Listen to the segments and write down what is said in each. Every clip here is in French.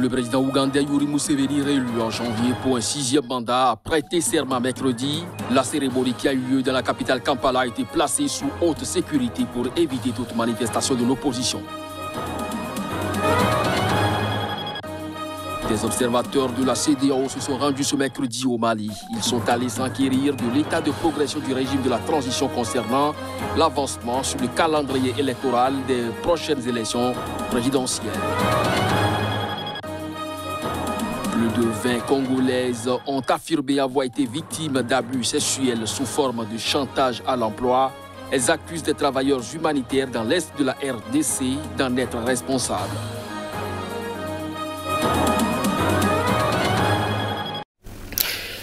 Le président ougandais Yoweri Museveni, réélu en janvier pour un 6e mandat, a prêté serment mercredi. La cérémonie qui a eu lieu dans la capitale Kampala a été placée sous haute sécurité pour éviter toute manifestation de l'opposition. Des observateurs de la CEDEAO se sont rendus ce mercredi au Mali. Ils sont allés s'enquérir de l'état de progression du régime de la transition concernant l'avancement sur le calendrier électoral des prochaines élections présidentielles. Plus de 20 Congolaises ont affirmé avoir été victimes d'abus sexuels sous forme de chantage à l'emploi. Elles accusent des travailleurs humanitaires dans l'est de la RDC d'en être responsables.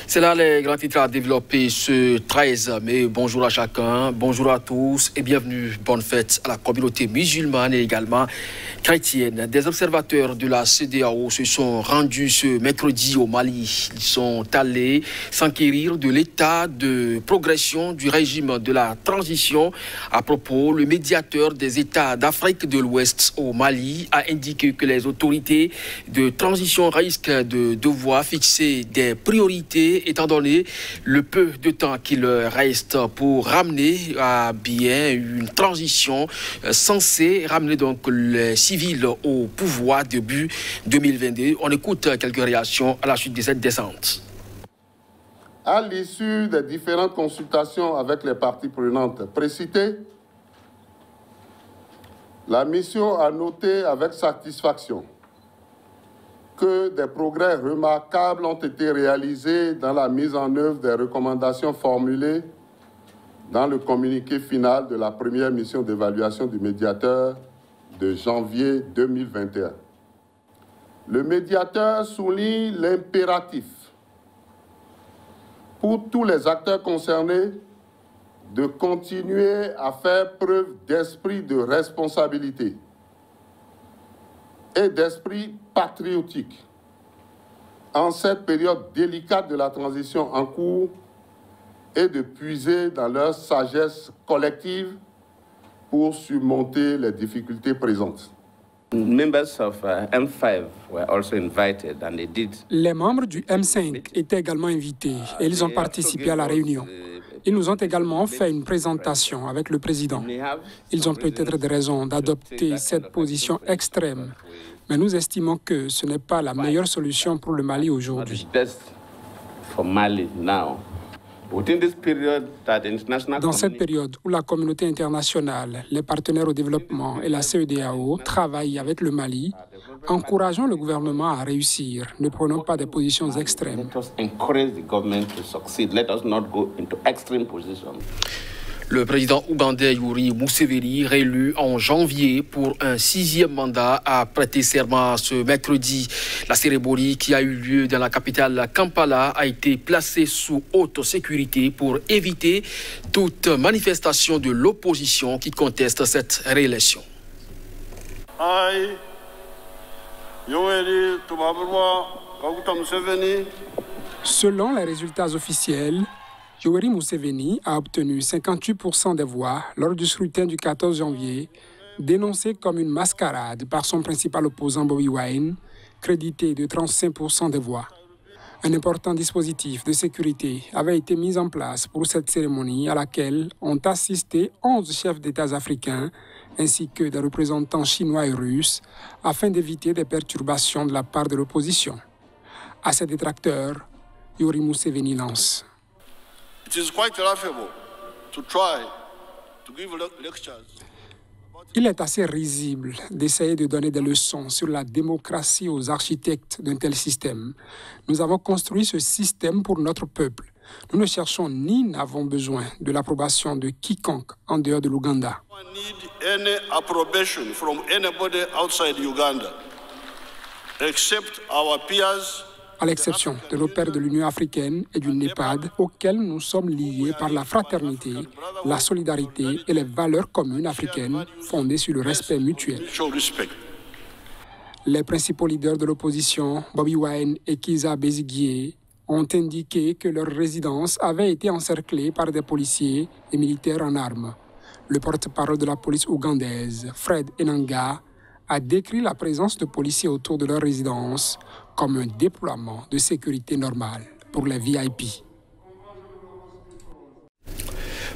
C'est là les grands titres à développer ce 13 mai. Bonjour à chacun, bonjour à tous et bienvenue. Bonne fête à la communauté musulmane et également chrétienne. Des observateurs de la CEDEAO se sont rendus ce mercredi au Mali. Ils sont allés s'enquérir de l'état de progression du régime de la transition. À propos, le médiateur des États d'Afrique de l'Ouest au Mali a indiqué que les autorités de transition risquent de devoir fixer des priorités étant donné le peu de temps qu'il reste pour ramener à bien une transition censée ramener donc les civils au pouvoir début 2022. On écoute quelques réactions à la suite de cette descente. À l'issue des différentes consultations avec les parties prenantes précitées, la mission a noté avec satisfaction que des progrès remarquables ont été réalisés dans la mise en œuvre des recommandations formulées dans le communiqué final de la première mission d'évaluation du médiateur de janvier 2021. Le médiateur souligne l'impératif pour tous les acteurs concernés de continuer à faire preuve d'esprit de responsabilité et d'esprit patriotique en cette période délicate de la transition en cours et de puiser dans leur sagesse collective pour surmonter les difficultés présentes. Members of M5 were also invited and they did. Les membres du M5 étaient également invités et ils ont participé à la réunion. Ils nous ont également fait une présentation avec le président. Ils ont peut-être des raisons d'adopter cette position extrême, mais nous estimons que ce n'est pas la meilleure solution pour le Mali aujourd'hui. Dans cette période où la communauté internationale, les partenaires au développement et la CEDEAO travaillent avec le Mali, encourageons le gouvernement à réussir. Ne prenons pas des positions extrêmes. Le président ougandais Yoweri Museveni, réélu en janvier pour un 6e mandat, a prêté serment ce mercredi. La cérémonie qui a eu lieu dans la capitale Kampala a été placée sous haute sécurité pour éviter toute manifestation de l'opposition qui conteste cette réélection. Selon les résultats officiels, Yoweri Museveni a obtenu 58% des voix lors du scrutin du 14 janvier, dénoncé comme une mascarade par son principal opposant Bobi Wine, crédité de 35% des voix. Un important dispositif de sécurité avait été mis en place pour cette cérémonie à laquelle ont assisté 11 chefs d'État africains ainsi que des représentants chinois et russes afin d'éviter des perturbations de la part de l'opposition. À ses détracteurs, Yoweri Museveni lance. Il est assez risible d'essayer de donner des leçons sur la démocratie aux architectes d'un tel système. Nous avons construit ce système pour notre peuple. Nous ne cherchons ni n'avons besoin de l'approbation de quiconque en dehors de l'Ouganda. À l'exception de nos pairs de l'Union africaine et du NEPAD, auxquels nous sommes liés par la fraternité, la solidarité et les valeurs communes africaines fondées sur le respect mutuel. Les principaux leaders de l'opposition, Bobi Wine et Kizza Besigye, ont indiqué que leur résidence avait été encerclée par des policiers et militaires en armes. Le porte-parole de la police ougandaise, Fred Enanga, a décrit la présence de policiers autour de leur résidence comme un déploiement de sécurité normale pour les VIP.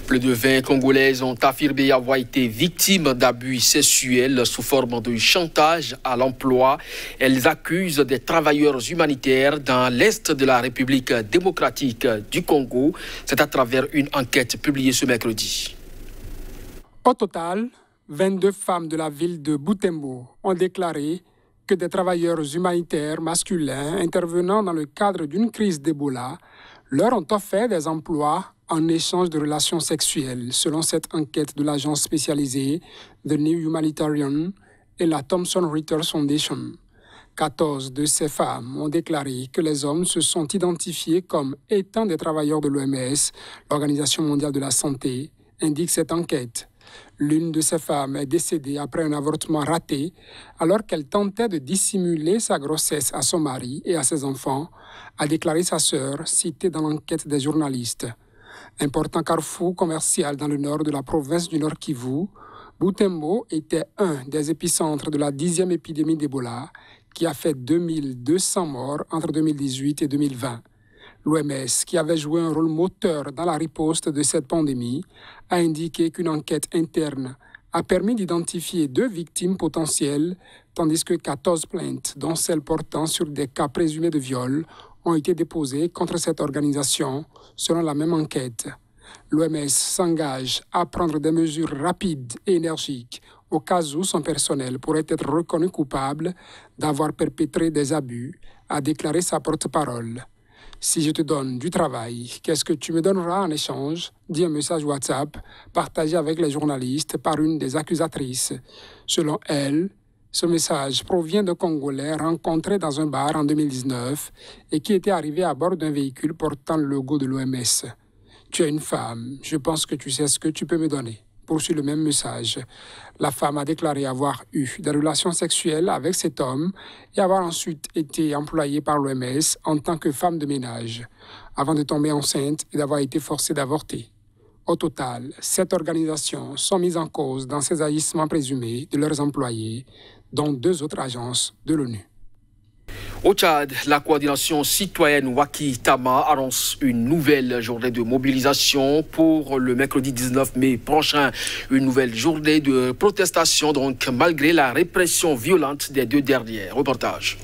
Plus de 20 Congolaises ont affirmé avoir été victimes d'abus sexuels sous forme de chantage à l'emploi. Elles accusent des travailleurs humanitaires dans l'est de la République démocratique du Congo. C'est à travers une enquête publiée ce mercredi. Au total, 22 femmes de la ville de Butembo ont déclaré que des travailleurs humanitaires masculins intervenant dans le cadre d'une crise d'Ebola leur ont offert des emplois en échange de relations sexuelles, selon cette enquête de l'agence spécialisée The New Humanitarian et la Thomson Reuters Foundation. 14 de ces femmes ont déclaré que les hommes se sont identifiés comme étant des travailleurs de l'OMS, l'Organisation mondiale de la santé, indique cette enquête. L'une de ces femmes est décédée après un avortement raté alors qu'elle tentait de dissimuler sa grossesse à son mari et à ses enfants, a déclaré sa sœur, citée dans l'enquête des journalistes. Important carrefour commercial dans le nord de la province du Nord Kivu, Butembo était un des épicentres de la 10e épidémie d'Ebola qui a fait 2200 morts entre 2018 et 2020. L'OMS, qui avait joué un rôle moteur dans la riposte de cette pandémie, a indiqué qu'une enquête interne a permis d'identifier 2 victimes potentielles, tandis que 14 plaintes, dont celles portant sur des cas présumés de viol, ont été déposées contre cette organisation, selon la même enquête. L'OMS s'engage à prendre des mesures rapides et énergiques au cas où son personnel pourrait être reconnu coupable d'avoir perpétré des abus, a déclaré sa porte-parole. Si je te donne du travail, qu'est-ce que tu me donneras en échange? Dit un message WhatsApp partagé avec les journalistes par une des accusatrices. Selon elle, ce message provient d'un Congolais rencontré dans un bar en 2019 et qui était arrivé à bord d'un véhicule portant le logo de l'OMS. Tu es une femme, je pense que tu sais ce que tu peux me donner. Poursuit le même message. La femme a déclaré avoir eu des relations sexuelles avec cet homme et avoir ensuite été employée par l'OMS en tant que femme de ménage, avant de tomber enceinte et d'avoir été forcée d'avorter. Au total, 7 organisations sont mises en cause dans ces agissements présumés de leurs employés, dont 2 autres agences de l'ONU. Au Tchad, la coordination citoyenne Waki Tama annonce une nouvelle journée de mobilisation pour le mercredi 19 mai prochain. Une nouvelle journée de protestation, donc malgré la répression violente des 2 dernières. Reportage.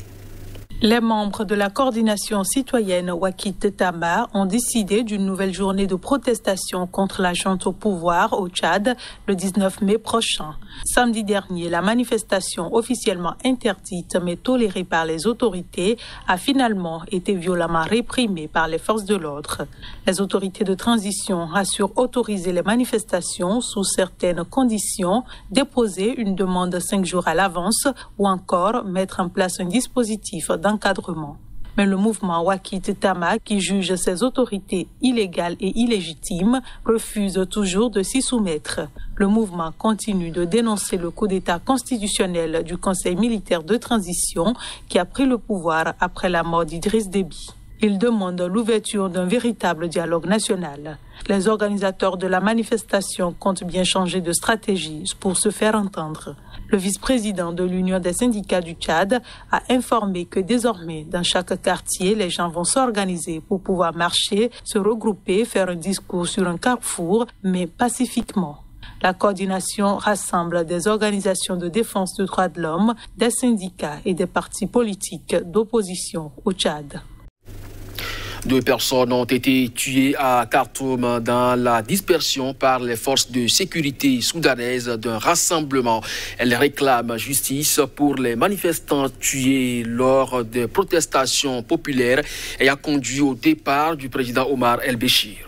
Les membres de la coordination citoyenne Waki Tama ont décidé d'une nouvelle journée de protestation contre la junte au pouvoir au Tchad le 19 mai prochain. Samedi dernier, la manifestation officiellement interdite mais tolérée par les autorités a finalement été violemment réprimée par les forces de l'ordre. Les autorités de transition assurent autoriser les manifestations sous certaines conditions, déposer une demande 5 jours à l'avance ou encore mettre en place un dispositif d'encadrement. Mais le mouvement Waki Tama, qui juge ces autorités illégales et illégitimes, refuse toujours de s'y soumettre. Le mouvement continue de dénoncer le coup d'État constitutionnel du Conseil militaire de transition qui a pris le pouvoir après la mort d'Idriss Déby. Il demande l'ouverture d'un véritable dialogue national. Les organisateurs de la manifestation comptent bien changer de stratégie pour se faire entendre. Le vice-président de l'Union des syndicats du Tchad a informé que désormais, dans chaque quartier, les gens vont s'organiser pour pouvoir marcher, se regrouper, faire un discours sur un carrefour, mais pacifiquement. La coordination rassemble des organisations de défense des droits de l'homme, des syndicats et des partis politiques d'opposition au Tchad. 2 personnes ont été tuées à Khartoum dans la dispersion par les forces de sécurité soudanaises d'un rassemblement. Elles réclament justice pour les manifestants tués lors des protestations populaires et a conduit au départ du président Omar El-Béchir.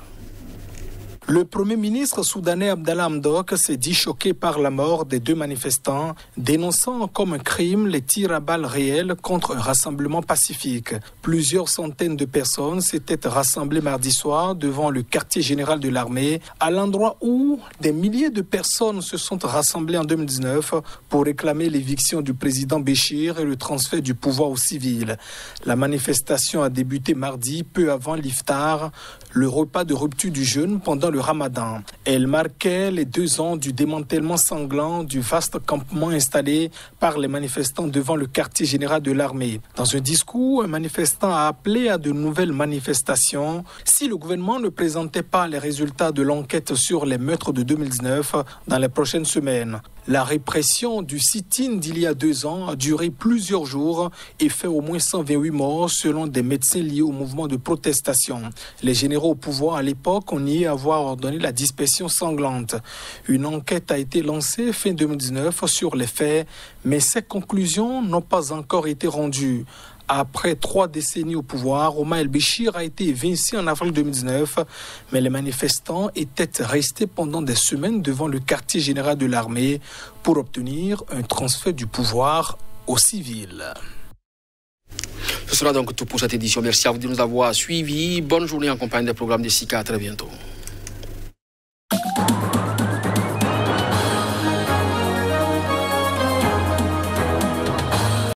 Le Premier ministre soudanais Abdallah Hamdok s'est dit choqué par la mort des 2 manifestants, dénonçant comme un crime les tirs à balles réelles contre un rassemblement pacifique. Plusieurs centaines de personnes s'étaient rassemblées mardi soir devant le quartier général de l'armée, à l'endroit où des milliers de personnes se sont rassemblées en 2019 pour réclamer l'éviction du président Béchir et le transfert du pouvoir aux civils. La manifestation a débuté mardi, peu avant l'iftar, le repas de rupture du jeûne pendant le Ramadan. Elle marquait les 2 ans du démantèlement sanglant du vaste campement installé par les manifestants devant le quartier général de l'armée. Dans un discours, un manifestant a appelé à de nouvelles manifestations si le gouvernement ne présentait pas les résultats de l'enquête sur les meurtres de 2019 dans les prochaines semaines. La répression du sit-in d'il y a 2 ans a duré plusieurs jours et fait au moins 128 morts selon des médecins liés au mouvement de protestation. Les généraux au pouvoir à l'époque ont nié avoir ordonné la dispersion sanglante. Une enquête a été lancée fin 2019 sur les faits, mais ses conclusions n'ont pas encore été rendues. Après 3 décennies au pouvoir, Omar El-Béchir a été évincé en avril 2019, mais les manifestants étaient restés pendant des semaines devant le quartier général de l'armée pour obtenir un transfert du pouvoir aux civils. Ce sera donc tout pour cette édition. Merci à vous de nous avoir suivis. Bonne journée en compagnie des programmes de SICA. À très bientôt.